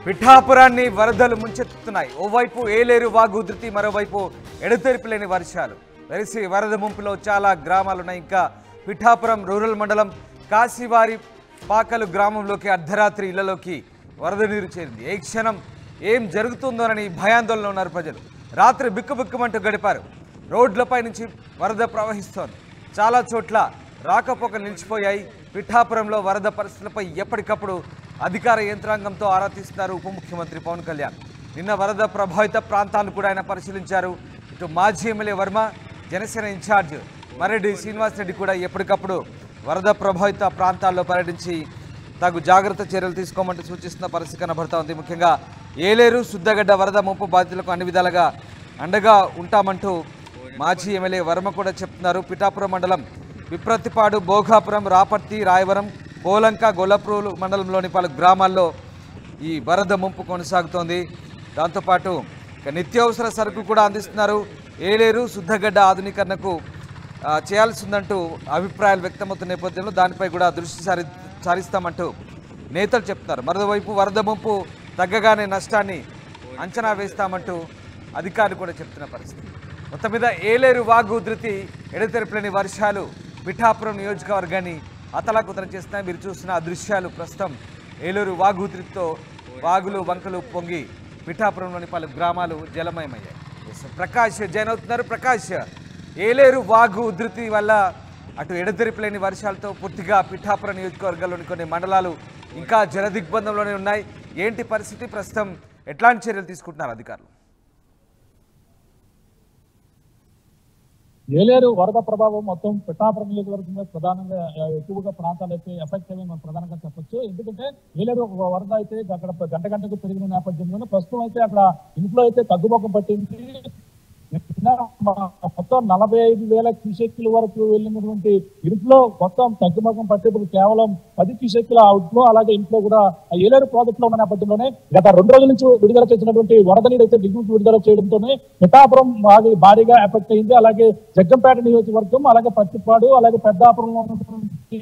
పిఠాపురాన్ని వరదలు ముంచెత్తుతున్నాయి. ఓవైపు ఏలేరు వాగు ఉధృతి, మరోవైపు ఎడతెరిపిలేని వర్షాలు. వెలిసి వరద ముంపులో చాలా గ్రామాలున్నాయి. ఇంకా పిఠాపురం రూరల్ మండలం కాశీవారి పాకలు గ్రామంలోకి అర్ధరాత్రి ఇళ్లలోకి వరద నీరు చేరింది. ఏ క్షణం ఏం జరుగుతుందోనని భయాందోళనలో ఉన్నారు ప్రజలు. రాత్రి బిక్కుబిక్కుమంటూ గడిపారు. రోడ్లపై నుంచి వరద ప్రవహిస్తోంది. చాలా చోట్ల రాకపోక నిలిచిపోయాయి. పిఠాపురంలో వరద పరిస్థితులపై ఎప్పటికప్పుడు అధికార యంత్రాంగంతో ఆరా తీస్తున్నారు ఉప ముఖ్యమంత్రి పవన్ కళ్యాణ్. నిన్న వరద ప్రభావిత ప్రాంతాలను కూడా ఆయన పరిశీలించారు. ఇటు మాజీ ఎమ్మెల్యే వర్మ, జనసేన ఇన్ఛార్జ్ మరెడ్డి శ్రీనివాసరెడ్డి కూడా ఎప్పటికప్పుడు వరద ప్రభావిత ప్రాంతాల్లో పర్యటించి తగు జాగ్రత్త చర్యలు తీసుకోమంటూ సూచిస్తున్న పరిస్థితి కనబడతా ఉంది. ముఖ్యంగా ఏలేరు, సుద్దగడ్డ వరద ముంపు బాధితులకు అన్ని విధాలుగా అండగా ఉంటామంటూ మాజీ ఎమ్మెల్యే వర్మ కూడా చెప్తున్నారు. పిఠాపురం మండలం విప్రతిపాడు, భోగాపురం, రాపర్తి, రాయవరం, పోలంక, గొల్లప్రోలు మండలంలోని పలు గ్రామాల్లో ఈ వరద ముంపు కొనసాగుతోంది. దాంతోపాటు నిత్యావసర సరుకులు కూడా అందిస్తున్నారు. ఏలేరు, సుద్దగడ్డ ఆధునీకరణకు చేయాల్సి ఉందంటూ అభిప్రాయాలు వ్యక్తమవుతున్న నేపథ్యంలో దానిపై కూడా దృష్టి సారిస్తామంటూ నేతలు చెప్తున్నారు. మరోవైపు వరద ముంపు తగ్గగానే నష్టాన్ని అంచనా వేస్తామంటూ అధికారులు కూడా చెప్తున్న పరిస్థితి. మొత్తం మీద ఏలేరు వాగు ఉధృతి, ఎడతెరిపిలేని వర్షాలు పిఠాపురం నియోజకవర్గాన్ని అతలాకుతలం చేస్తున్నాయి. మీరు చూస్తున్న దృశ్యాలు ప్రస్తుతం ఏలేరు వాగు ఉధృతితో వాగులు వంకలు పొంగి పిఠాపురంలోని పలు గ్రామాలు జలమయమయ్యాయి. ప్రకాష్ జైన్ అవుతున్నారు. ప్రకాష్, ఏలేరు వాగు ఉధృతి వల్ల అటు ఎడతెరిపిలేని వర్షాలతో పూర్తిగా పిఠాపురం నియోజకవర్గంలోని కొన్ని మండలాలు ఇంకా జల దిగ్బంధంలోనే ఉన్నాయి. ఏంటి పరిస్థితి ప్రస్తుతం? ఎట్లాంటి చర్యలు తీసుకుంటున్నారు అధికారులు? ఏలేరు వరద ప్రభావం మొత్తం పిఠాపురం నియోజకవర్గంలో ప్రధానంగా ఎక్కువగా ప్రాంతాలు అయితే ఎఫెక్ట్ అయ్యి మనం ప్రధానంగా చెప్పొచ్చు. ఎందుకంటే ఏలేరు వరద అయితే అక్కడ గంట గంటకు పెరిగిన నేపథ్యంలోనే ప్రస్తుతం అయితే అక్కడ ఇంట్లో అయితే తగ్గుముఖం పట్టింది. మొత్తం 45,000 క్యూసెక్కుల వరకు వెళ్ళినటువంటి ఇంట్లో మొత్తం తగ్గుముఖం పట్టేప్పుడు కేవలం 10 క్యూసెక్కుల అవుట్లో, అలాగే ఇంట్లో కూడా ఏలేరు ప్రాజెక్ట్ లో ఉన్న నేపథ్యంలోనే గత 2 రోజుల నుంచి విడుదల చేసినటువంటి వరద నీరు అయితే దిగువకు విడుదల చేయడంతోనే పిఠాపురం భారీగా ఎఫెక్ట్ అయింది. అలాగే జగ్గంపేట నియోజకవర్గం, అలాగే పత్తిపాడు, అలాగే పెద్దాపురంలో ఉన్నటువంటి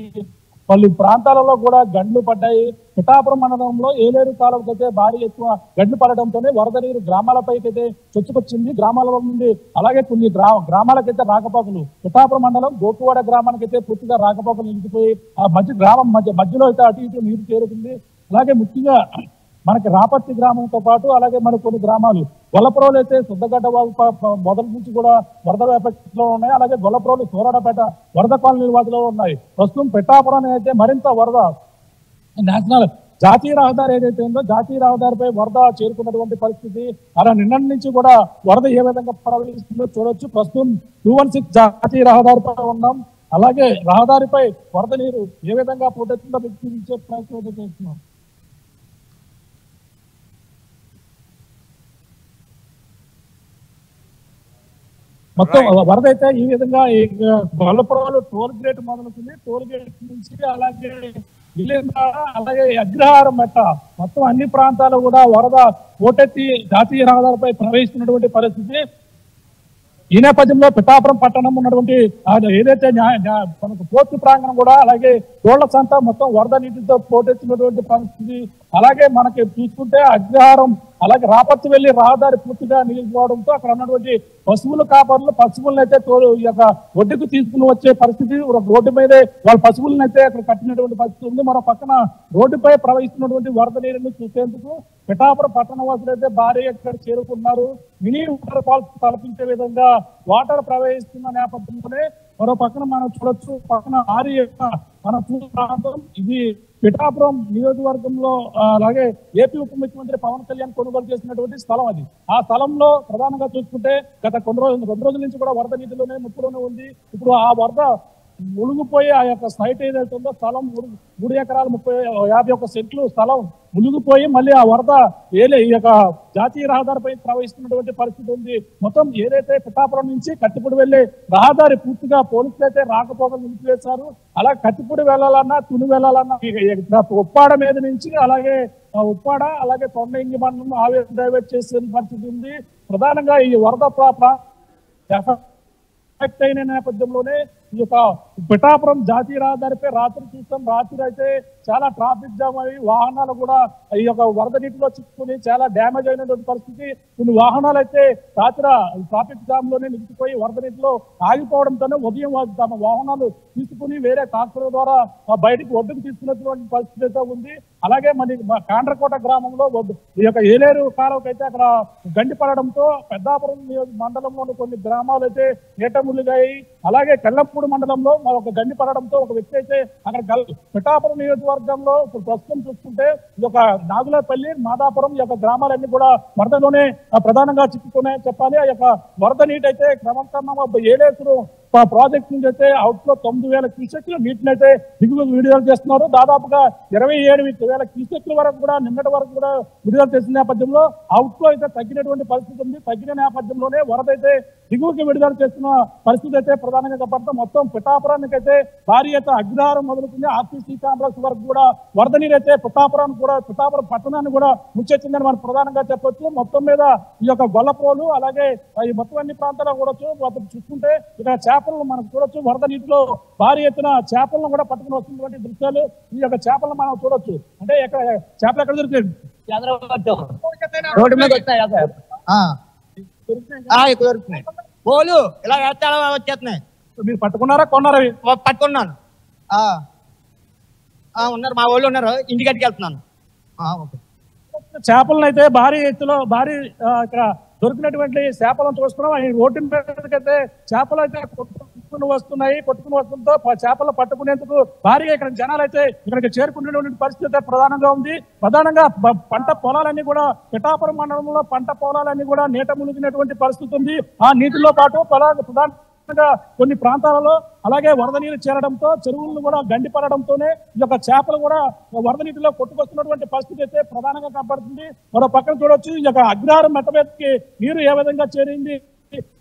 పలు ప్రాంతాలలో కూడా గండ్లు పడ్డాయి. పిఠాపురం మండలంలో ఏలేరు కాలువకైతే భారీ ఎక్కువ గండ్లు పడడంతోనే వరద నీరు గ్రామాలపైకైతే చొచ్చుకొచ్చింది. గ్రామాల నుండి అలాగే కొన్ని గ్రామాలకైతే రాకపోకలు, పిఠాపురం మండలం గోకువాడ గ్రామానికైతే పూర్తిగా రాకపోకలు నిలిచిపోయి ఆ గ్రామం మధ్యలో అయితే అటు ఇటు నీరు చేరుతుంది. అలాగే ముఖ్యంగా మనకి రాపర్తి గ్రామంతో పాటు అలాగే మన కొన్ని గ్రామాలు గొల్లప్రోలు అయితే సుద్దగడ్డ మొదటి నుంచి కూడా వరద ఎఫెక్ట్ లో ఉన్నాయి. అలాగే గొల్లప్రోలు, సూరాడపేట వరద కాలనీ వాటిలో ఉన్నాయి. ప్రస్తుతం పిఠాపురం అయితే మరింత వరద నేషనల్ జాతీయ రహదారి ఏదైతే ఉందో జాతీయ రహదారిపై వరద చేరుకున్నటువంటి పరిస్థితి. అలా నిన్నటి నుంచి కూడా వరద ఏ విధంగా ప్రవహిస్తుందో చూడొచ్చు. ప్రస్తుతం 216 జాతీయ రహదారిపై ఉన్నాం. అలాగే రహదారిపై వరద నీరు ఏ విధంగా పోటెత్తుందో వీక్షించే ప్రయత్నం చేస్తున్నాం. మొత్తం వరద అయితే ఈ విధంగా గొల్లపురంలో టోల్ గేట్ మొదలుతుంది. టోల్ గేట్ నుంచి అలాగే అలాగే అగ్రహారం మెట్ట మొత్తం అన్ని ప్రాంతాలు కూడా వరద పోటెత్తి జాతీయ రహదారిపై ప్రవహిస్తున్నటువంటి పరిస్థితి. ఈ నేపథ్యంలో పిఠాపురం పట్టణం ఉన్నటువంటి ఏదైతే మనకు పోర్టు ప్రాంగణం కూడా అలాగే రోడ్ల సంత మొత్తం వరద నీటితో పోటెత్తినటువంటి పరిస్థితి. అలాగే మనకి చూసుకుంటే అగ్రహారం అలాగే రాపర్తి వెళ్లి రహదారి పూర్తిగా నిలిచిపోవడంతో అక్కడ ఉన్నటువంటి పశువుల కాపర్లు పశువులను అయితే ఈ యొక్క ఒడ్డుకు తీసుకుని వచ్చే పరిస్థితి. రోడ్డు మీదే వాళ్ళ పశువులను అయితే అక్కడ కట్టినటువంటి పరిస్థితి ఉంది. మరో పక్కన రోడ్డుపై ప్రవహిస్తున్నటువంటి వరద నీరుని చూసేందుకు పిఠాపురం పట్టణ వాసులు అయితే భారీగా ఇక్కడ చేరుకున్నారు. మినీ వాటర్ ఫాల్స్ తలపించే విధంగా వాటర్ ప్రవహిస్తున్న నేపథ్యంలోనే మరో పక్కన మనం చూడొచ్చు. పక్కన ఆరి మన ప్రాంతం ఇది పిఠాపురం నియోజకవర్గంలో అలాగే ఏపీ ఉప ముఖ్యమంత్రి పవన్ కళ్యాణ్ కొనుగోలు చేసినటువంటి స్థలం అది. ఆ స్థలంలో ప్రధానంగా చూసుకుంటే గత 2 రోజుల నుంచి కూడా వరద నీటిలోనే ముప్పులోనే ఉంది. ఇప్పుడు ఆ వరద మునిగిపోయి ఆ యొక్క సైట్ ఏదైతే ఉందో స్థలం 3 ఎకరాలు 51 సెంట్లు స్థలం మునిగిపోయి మళ్ళీ ఆ వరద ఈ యొక్క జాతీయ రహదారిపై ప్రవహిస్తున్నటువంటి పరిస్థితి ఉంది. మొత్తం ఏదైతే పిఠాపురం నుంచి కత్తిపూడి వెళ్లే రహదారి పూర్తిగా పోలీసులు అయితే రాకపోకలు నిలిపివేశారు. అలా కత్తిపూడి వెళ్ళాలన్నా తుని వెళ్ళాలన్నా ఉప్పాడ మీద నుంచి అలాగే ఉప్పాడ అలాగే కొండయింగి మండలం ఆవేశ డైవర్ట్ చేసే పరిస్థితి ఉంది. ప్రధానంగా ఈ వరద అయిన నేపథ్యంలోనే ఈ యొక్క పిఠాపురం జాతీయ రహదారిపై రాత్రి చూస్తాం. రాత్రి అయితే చాలా ట్రాఫిక్ జామ్ అయ్యి వాహనాలు కూడా ఈ యొక్క వరద నీటిలో చిక్కుకుని చాలా డ్యామేజ్ అయినటువంటి పరిస్థితి. కొన్ని వాహనాలు అయితే రాత్రి ట్రాఫిక్ జామ్ లోనే నిలిచిపోయి వరద నీటిలో ఆగిపోవడంతోనే ఉదయం తమ వాహనాలు తీసుకుని వేరే ట్రాక్టర్ ద్వారా బయటికి ఒడ్డుకు తీసుకున్నటువంటి పరిస్థితి అయితే ఉంది. అలాగే మన కాండ్రకోట గ్రామంలో ఈ యొక్క ఏలేరు కాలువకైతే అక్కడ గండి పడడంతో పెద్దాపురం మండలంలోని కొన్ని గ్రామాలు అయితే నీట మునిగాయి. అలాగే కల్లంపూడి మండలంలో ఒక గండి పడడంతో ఒక వ్యక్తి అయితే అక్కడ పిఠాపురం నియోజకవర్గంలో ప్రస్తుతం చూసుకుంటే ఈ యొక్క నాగులపల్లి మాదాపురం ఈ యొక్క గ్రామాలన్నీ కూడా వరదలోనే ప్రధానంగా చిక్కుకున్నాయని చెప్పాలి. ఆ యొక్క వరద నీటి అయితే క్రమక్రమంగా ఏలేరు ప్రాజెక్ట్ నుంచి అయితే అవుట్ లో 9,000 క్యూసెక్ల నీటిని అయితే దిగువకు విడుదల చేస్తున్నారు. దాదాపుగా 27,000 క్యూసెక్ల వరకు కూడా నిన్నటి వరకు కూడా విడుదల చేసిన నేపథ్యంలో అవుట్ లో అయితే తగ్గినటువంటి పరిస్థితి ఉంది. తగ్గిన నేపథ్యంలోనే వరద అయితే దిగువకి విడుదల చేస్తున్న పరిస్థితి అయితే ప్రధానంగా చెప్పడంతో మొత్తం పిఠాపురానికి అయితే భారీ అయితే అగ్రహారం మొదలుతుంది. ఆర్టీసీ కాంప్లెక్స్ వరకు కూడా వరద నీరు అయితే పిఠాపురం పట్టణాన్ని కూడా ముచ్చెచ్చిందని మనం ప్రధానంగా చెప్పొచ్చు. మొత్తం మీద ఈ యొక్క గొల్లప్రోలు అలాగే ఈ మొత్తం అన్ని ప్రాంతాల్లో కూడా చూసుకుంటే ఇక్కడ చేపలను మనం చూడొచ్చు. వరద నీటిలో భారీ ఎత్తున చేపలను కూడా పట్టుకుని వస్తున్నటువంటి దృశ్యాలు ఈ యొక్క చేపలను మనం చూడొచ్చు. అంటే ఇక్కడ చేపలు ఎక్కడ దొరుకుతాయి? రోడ్డు మీద దొరుకుతున్నాయి. పోలు ఇలా వచ్చేస్తున్నాయి. మీరు పట్టుకున్నారా కొన్నారా? పట్టుకున్నాను. ఉన్నారు, మా వాళ్ళు ఉన్నారు. ఇంటికి వెళ్తున్నాను. చేపలను అయితే భారీ ఎత్తులో ఇక్కడ దొరికినటువంటి చేపలను చూస్తున్నాం. ఈ రోడ్డు మీదకైతే చేపలు అయితే కొట్టుకుని వస్తుందో చేపలు పట్టుకునేందుకు భారీగా ఇక్కడ జనాలు అయితే ఇక్కడికి చేరుకునేటువంటి పరిస్థితి ప్రధానంగా ఉంది. ప్రధానంగా పంట పొలాలన్నీ కూడా పిఠాపురం మండలంలో పంట పొలాలన్నీ కూడా నీట మునిగినటువంటి పరిస్థితి ఉంది. ఆ నీటిలో పాటు ప్రధానంగా కొన్ని ప్రాంతాలలో అలాగే వరద నీరు చేరడంతో చెరువులను కూడా గండి పడడంతోనే ఈ యొక్క చేపలు కూడా వరద నీటిలో కొట్టుకొస్తున్నటువంటి పరిస్థితి అయితే ప్రధానంగా కనబడుతుంది. మరో పక్కన చూడొచ్చు ఈ యొక్క అగ్రహారం మెట్టబెత్తికి నీరు ఏ విధంగా చేరింది,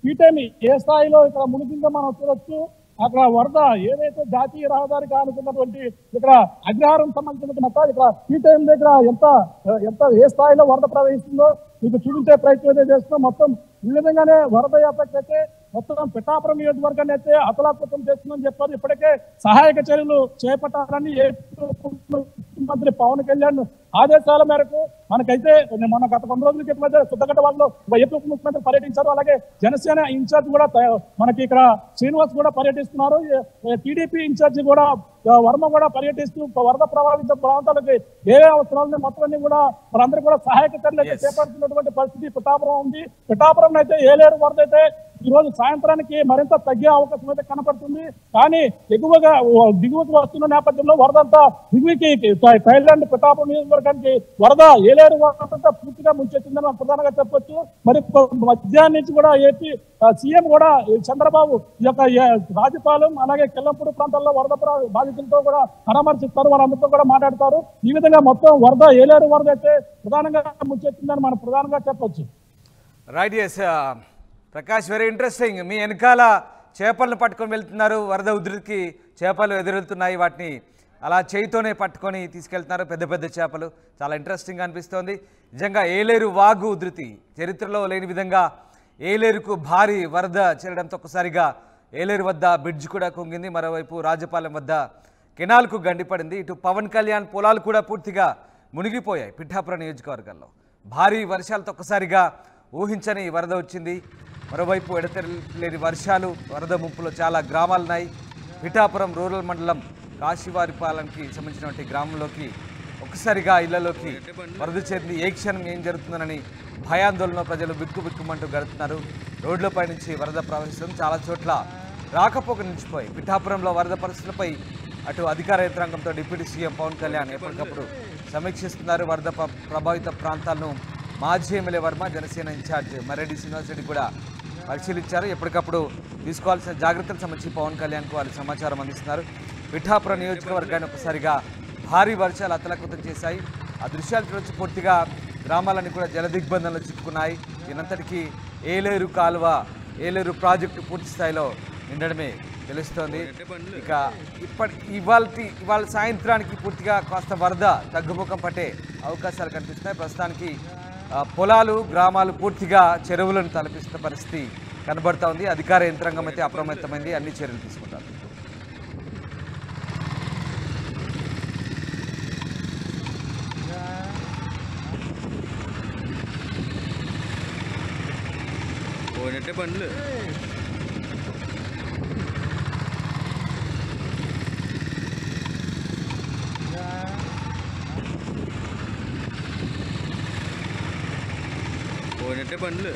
ఈ టైం ఏ స్థాయిలో ఇక్కడ మునిగిందో మనం చూడొచ్చు. అక్కడ వరద ఏదైతే జాతీయ రహదారికి ఆనుకున్నటువంటి ఇక్కడ అగ్రహారం సంబంధించిన మెట్ట ఇక్కడ ఈ టైం దగ్గర ఎంత ఏ స్థాయిలో వరద ప్రవహిస్తుందో మీకు చూపించే ప్రయత్నం అయితే చేస్తున్నాం. మొత్తం ఈ విధంగానే వరద యాత్రకైతే మొత్తం పిఠాపురం నియోజకవర్గాన్ని అయితే అతలాకుతం చేస్తుందని చెప్పారు. ఇప్పటికే సహాయక చర్యలు చేపట్టాలని ముఖ్యమంత్రి పవన్ కళ్యాణ్ ఆదేశాల మేరకు మనకైతే మన గత 10 రోజుల క్రితం సుద్దగడ్డ వాళ్ళు ఏపీ ముఖ్యమంత్రి పర్యటించారు. అలాగే జనసేన ఇన్ఛార్జ్ కూడా మనకి ఇక్కడ శ్రీనివాస్ కూడా పర్యటిస్తున్నారు. టీడీపీ ఇన్ఛార్జి కూడా వర్మ కూడా పర్యటిస్తూ వరద ప్రభావిత ప్రాంతాలకి ఏ అవసరాలని మొత్తం అన్ని కూడా మనందరూ కూడా సహాయక చర్యలు అయితే చేపడుతున్నటువంటి పరిస్థితి పిఠాపురం ఉంది. పిఠాపురం అయితే ఏలేరు వరద అయితే ఈ రోజు సాయంత్రానికి మరింత తగ్గే అవకాశం అయితే కనపడుతుంది. కానీ దిగువకు వస్తున్న నేపథ్యంలో వరదంతా దిగువకి థైలాండ్ పిఠాపురం నియోజకవర్గానికి వరద ఏలేరు వరదంతా పూర్తిగా ముంచెత్తిందని మనం ప్రధానంగా చెప్పొచ్చు. మరి మధ్యాహ్నం నుంచి కూడా ఏపీ సీఎం కూడా చంద్రబాబు ఈ యొక్క రాజపాలెం అలాగే కిల్లంపూడి ప్రాంతాల్లో వరద బాధితులతో కూడా పరామర్శిస్తారు, వారందరితో కూడా మాట్లాడతారు. ఈ విధంగా మొత్తం ఏలేరు వరద అయితే ప్రధానంగా ముంచెత్తిందని మనం ప్రధానంగా చెప్పొచ్చు. Right, yes Prakash, very interesting. మీ వెనకాల చేపలను పట్టుకొని వెళ్తున్నారు. వరద ఉధృతికి చేపలు ఎదురెళ్తున్నాయి. వాటిని అలా చేయితోనే పట్టుకొని తీసుకెళ్తున్నారు, పెద్ద పెద్ద చేపలు. చాలా ఇంట్రెస్టింగ్గా అనిపిస్తోంది. నిజంగా ఏలేరు వాగు ఉధృతి చరిత్రలో లేని విధంగా ఏలేరుకు భారీ వరద చేరడంతో ఒక్కసారిగా ఏలేరు వద్ద బ్రిడ్జ్ కూడా కుంగింది. మరోవైపు రాజపాలెం వద్ద కెనాల్కు గండిపడింది. ఇటు పవన్ కళ్యాణ్ పొలాలు కూడా పూర్తిగా మునిగిపోయాయి. పిఠాపురం నియోజకవర్గంలో భారీ వర్షాలతో ఒక్కసారిగా ఊహించని వరద వచ్చింది. మరోవైపు ఎడతెరలేని వర్షాలు, వరద ముంపులో చాలా గ్రామాలున్నాయి. పిఠాపురం రూరల్ మండలం కాశీవారిపాలెంకి సంబంధించినటువంటి గ్రామంలోకి ఒక్కసారిగా ఇళ్లలోకి వరద చేరింది. ఏ క్షణం ఏం జరుగుతుందనని భయాందోళనలో ప్రజలు బిక్కుబిక్కుమంటూ గడుపుతున్నారు. రోడ్లపై నుంచి వరద ప్రవహిస్తుంది. చాలా చోట్ల రాకపోక నిలిచిపోయి పిఠాపురంలో వరద పరిస్థితులపై అటు అధికార యంత్రాంగంతో డిప్యూటీ సీఎం పవన్ కళ్యాణ్ ఎప్పటికప్పుడు సమీక్షిస్తున్నారు. వరద ప్రభావిత ప్రాంతాలను మాజీ ఎమ్మెల్యే వర్మ, జనసేన ఇన్ఛార్జ్ మరెడ్డి శ్రీనివాస్ రెడ్డి కూడా పరిశీలించారు. ఎప్పటికప్పుడు తీసుకోవాల్సిన జాగ్రత్తలకు సంబంధించి పవన్ కళ్యాణ్కు వాళ్ళు సమాచారం అందిస్తున్నారు. పిఠాపురం నియోజకవర్గాన్ని ఒకసారిగా భారీ వర్షాలు అతలాకుతం చేశాయి. ఆ దృశ్యాలు చూడొచ్చు. పూర్తిగా గ్రామాలన్నీ కూడా జలదిగ్బంధంలో చిక్కుకున్నాయి. దీనంతటికీ ఏలేరు కాలువ, ఏలేరు ప్రాజెక్టు పూర్తి స్థాయిలో నిండడమే తెలుస్తోంది. ఇక ఇవాళ సాయంత్రానికి పూర్తిగా కాస్త వరద తగ్గుముఖం పట్టే అవకాశాలు కనిపిస్తున్నాయి. ప్రస్తుతానికి పొలాలు, గ్రామాలు పూర్తిగా చెరువులను తలపిస్తున్న పరిస్థితి కనబడతా ఉంది. అధికార యంత్రాంగం అయితే అప్రమత్తమైంది, అన్ని చర్యలు తీసుకుంటారు. పోయినట్టే బండ్లు పోయినట్టే బండ్లు